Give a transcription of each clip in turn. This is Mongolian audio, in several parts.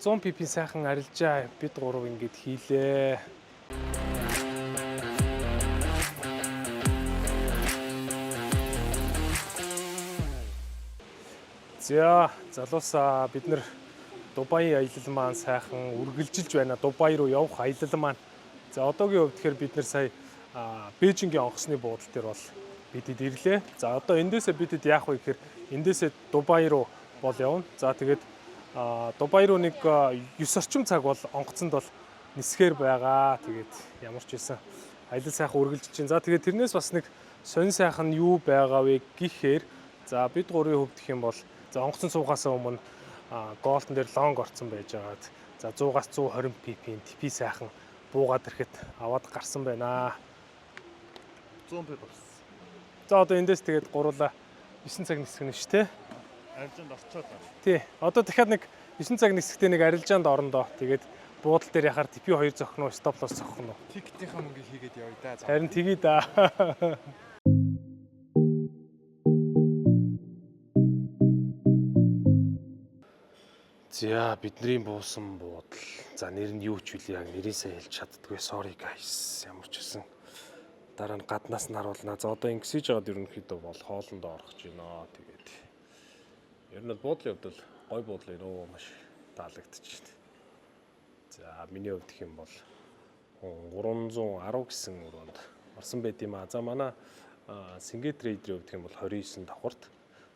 100 pp сайхан арилжаа бид гурав ингэж хийлээ. За залуусаа бид нэр Дубай аялал маань сайхан үргэлжилж байна. Дубай руу явах аялал маань. За одоогийн хувьд тэгэхээр бид нэр сая Бээжингийн онгоцны буудал дээр бол бидэд ирлээ. За одоо эндээсээ бидэд яах вэ гэхээр эндээсээ Дубай руу бол явна. За тэгээд Дубай руу нэг 9 орчим цаг бол онгоцонд бол нисгээр байгаа. Тэгээд ямар ч байсан аялал сайхан үргэлжилж байна. За тэгээд тэрнээс бас нэг сонь сайхан юу байгаа вэ гэхээр за бид гурийн хувьд гэх юм бол за онгоцон суугаас өмнө голтон дээр лонг орсон байж байгаад за 100-аас 120 pp-ийн типи сайхан буугаад ирэхэд аваад гарсан байна. 100 pp болсон. За одоо эндээс тэгээд гурлаа 9 цаг нисгэнэ шүү дээ. Арилжаанд орчоод байна. Тий. Одоо дахиад нэг 9 цаг нисгэхдээ нэг арилжаанд орондоо. Тэгээд буудал дээр яхаар типи 2 зохно уу, стоп лосс зохно уу. Тикетийнхаа мөнгийг хийгээд явъя да. Харин тгий да. За бидний буусан буудал. За нэр нь юу ч үгүй яг нэрээсээ хэлж чаддгүй. Sorry guys. Ямар ч гэсэн дараа нь гаднаас нь харуулнаа. За одоо ингэсэж жаад ерөнхийдөө бол хоолндоо орох гэж байна. Тэгээд ер нь буудлын хувьд бол гой буудлын нөө маш таалагдчих шээ. За миний хувьд гэх юм бол 310 гэсэн өрөөнд орсон байт юм аа. За манай Сингэ трейдерийн хувьд гэх юм бол 29 давхарт.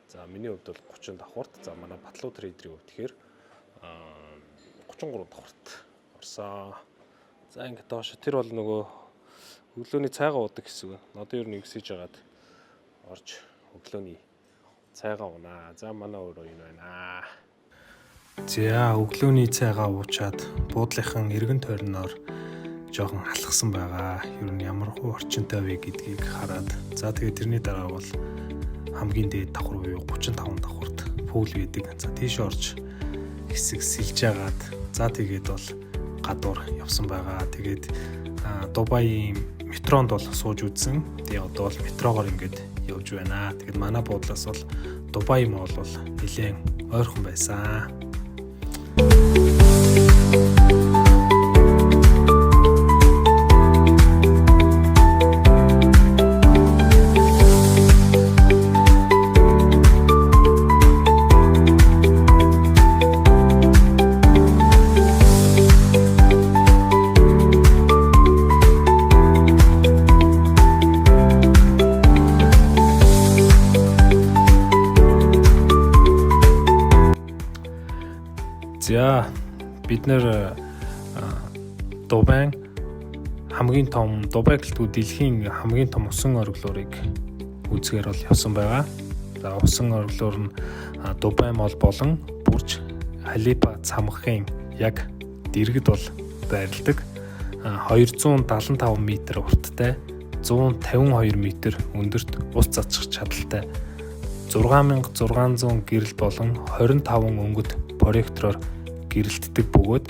За миний хувьд бол 30 давхарт. За манай Батлуу трейдерийн хувьд тэгэхээр 33 давхарт орсон. За ингэ доош тэр бол нөгөө өглөөний цайгаа уудаг хэсэг байна. Одоо ер нь ингэсэж жагаад орж өглөөний цайгаа уунаа. За манай өөрөө энэ байна. За өглөөний цайгаа уучаад буудлынхан эргэн тойрноор жоохон халахсан байгаа. Ер нь ямар хуу орчинтай вэ гэдгийг хараад за тэгээд тэрний дараа бол хамгийн дээд давхар буюу 35 давхарт пул гэдэг. За тийш орж хэсэг сэлж агаад за тэгээд бол гадуур явсан байгаа. Тэгээд Дубайын метронд бол сууж үзсэн. Тэгээ одоо бол метрогоор ингээд явж байна. Тэгээд манай буудлаас бол Дубай моол бол нэлээд ойрхон байсан. За бид нэр Дубайн хамгийн том Дубай гэлтгүй дэлхийн хамгийн том усан ориглуурыг үзгээр бол явсан байгаа. За усан ориглуур нь Дубай мол болон Бурж Халифа цамхын яг дэргэд бол байрладаг. 275 м урттай, 152 м өндөрт ус цацах чадaltaй 6600 гэрэл болон 25 өнгөт проектороор гэрэлтдэг бөгөөд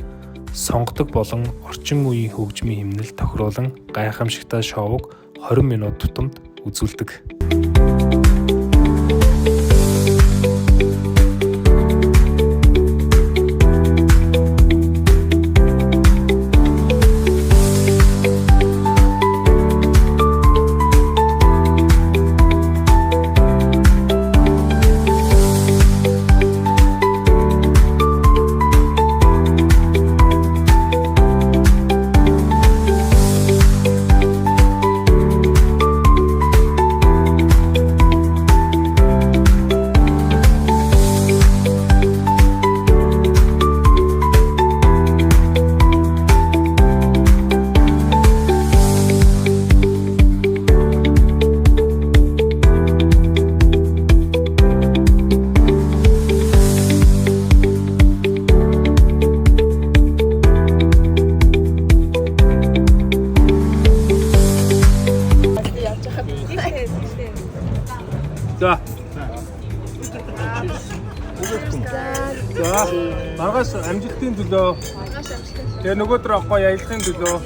сонгодог болон орчин үеийн хөгжмийн хэмнэл тохируулан гайхамшигтай шоуг 20 минут тутамд үзүүлдэг. За. За. Маргааш амжилтын төлөө. Маргааш амжилтын. Тэгээ нөгөөдөр авахгүй аялахын төлөө.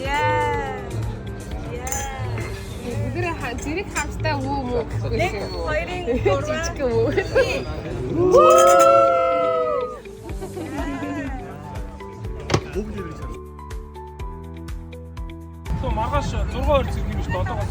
Өдөр зэрэг хамттай өвөө мөө гэхгүй юм уу? Хоёрын дураа. Жижиг өвөө. бүгд ирж байна. То маргааш 6 хоёр зэрэг юм биш 7-оос